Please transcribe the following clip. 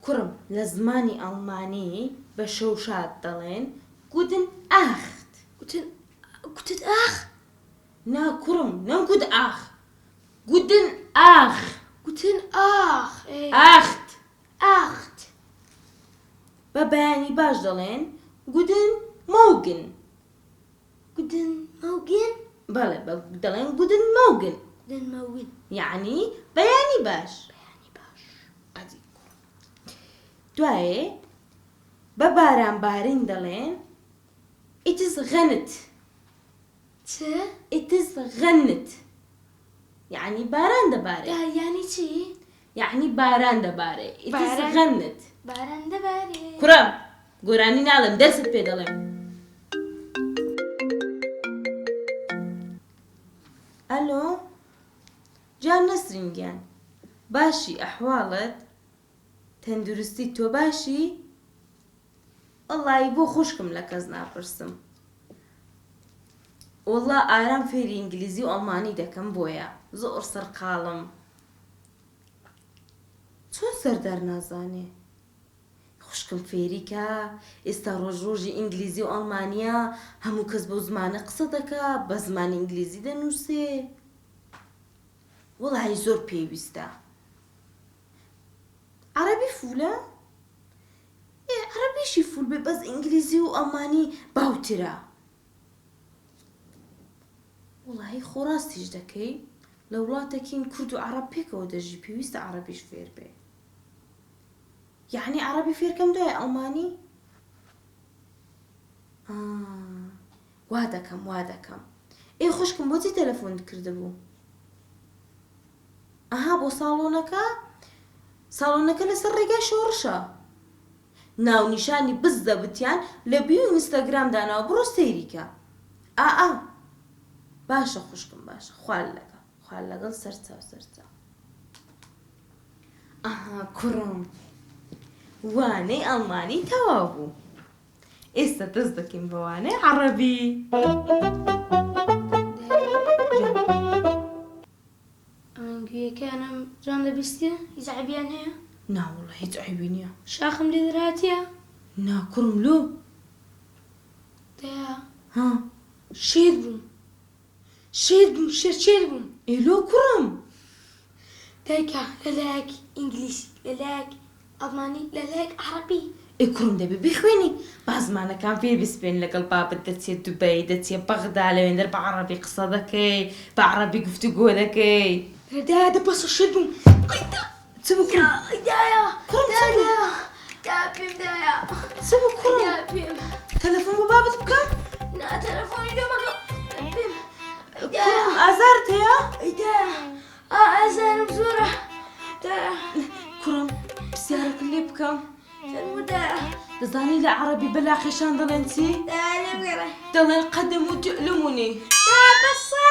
كرم لزماني ألماني بشوشات دلين guten Acht. Guten Ach. نا كرم نا good Ach. guten Ach. Guten Ach. Acht. Acht. ببياني باش دلين guten Morgen. Guten Morgen. بله دلين guten Morgen. Guten Morgen. يعني بياني باش. بياني باش. أدي دوای بباران بارين دلين it is غنت. it is غنت يعني باران دباري. يعني چی؟ يعني باران دباري. it is باران. غنت. باران دباري. كرم قراني نعلم درست بيدلين. الو جان نسرینگیان باشی احوالت تندرستی تو باشی والله بو خوشكم لكز ناپرسم والله آرام فێری ئینگلیزی و ئەڵمانی دەکەم بۆیە زۆر سەرقاڵم چۆن سەردار نازانێ خوشکم فێریکە ئێستا ڕۆژی ئینگلیزی و ئەڵمانیا هەموو کەس بەو زمانە قسە دەکا بە زمانی ئینگلیزی دەنووسێ وڵی زۆر پێویستە عەرەبی فولە؟ عەرەبیشی فول بێ بەس ئینگلیزی و ئەڵمانی باوترە وڵی خۆڕاستیش دەکەی لە وڵاتێکین کورد و عەرەب پێکەوە دەژی پێویستە عەرەبیش فێر بێ یعنی عەرەبی فێرکەم دوای ئەڵمانی؟ وا دەکەم ئێ خوشکم بۆچی تەلەفۆنت کردبوو؟ ئەها بۆ ساڵۆنەکە لەسەر ڕێگای شۆڕشە ناونیشانی بز دەبتیان لە بیو ئینستاگرام داناوە بڕۆ سەیریکە باشە خوشکم باشە خوال لەگەڵ سەرچاو ئەها کوڕم وانەی ئەڵمانی تەواو بوو ئێستا دەست دەکەین بە وانەی عەرەبی ئەمن گوێیەکانم جان دەبیستە هیچ عیبیان هەیە؟ نا وەڵڵی هیچ عیبی نییە شاخم لێ دەرهاتیە؟ نا کوڕم لۆ دەیا ها شێت بووم شێر بووم ئێلۆ کوڕم دایکە لەلایەک ئینگلیزی لەلایەک ئەڵمانی لەلایەک عەرەبی ئێ کوڕم دەبێ بخوێنی با زمانەکان فێر بسپێن لەگەڵ بابت دەچێت دوبەی دەچێت بەغدا لەوێندەر بە عەرەبی قسە دەکەی بە عەرەبی گفتوگۆ دەکەی دایە دەبەسە شێت بووم چ بکەم دایە کوڕم پێم دایە چ بوو کوڕم پێم تەلەفۆن بۆ بابت بکەم نا تەلەفۆنی لێ مەکە پێم کوڕم ئازارت هەیە دایە ئازارم زۆرە دایە کوڕم پرسیارەکە لێ بکەم دایە دەزانی لە عەرەبی بەلاقیشان دەڵێن چی دایە لێ بگەڕێ دەڵێن قەدەم و تەعلمونی بەسە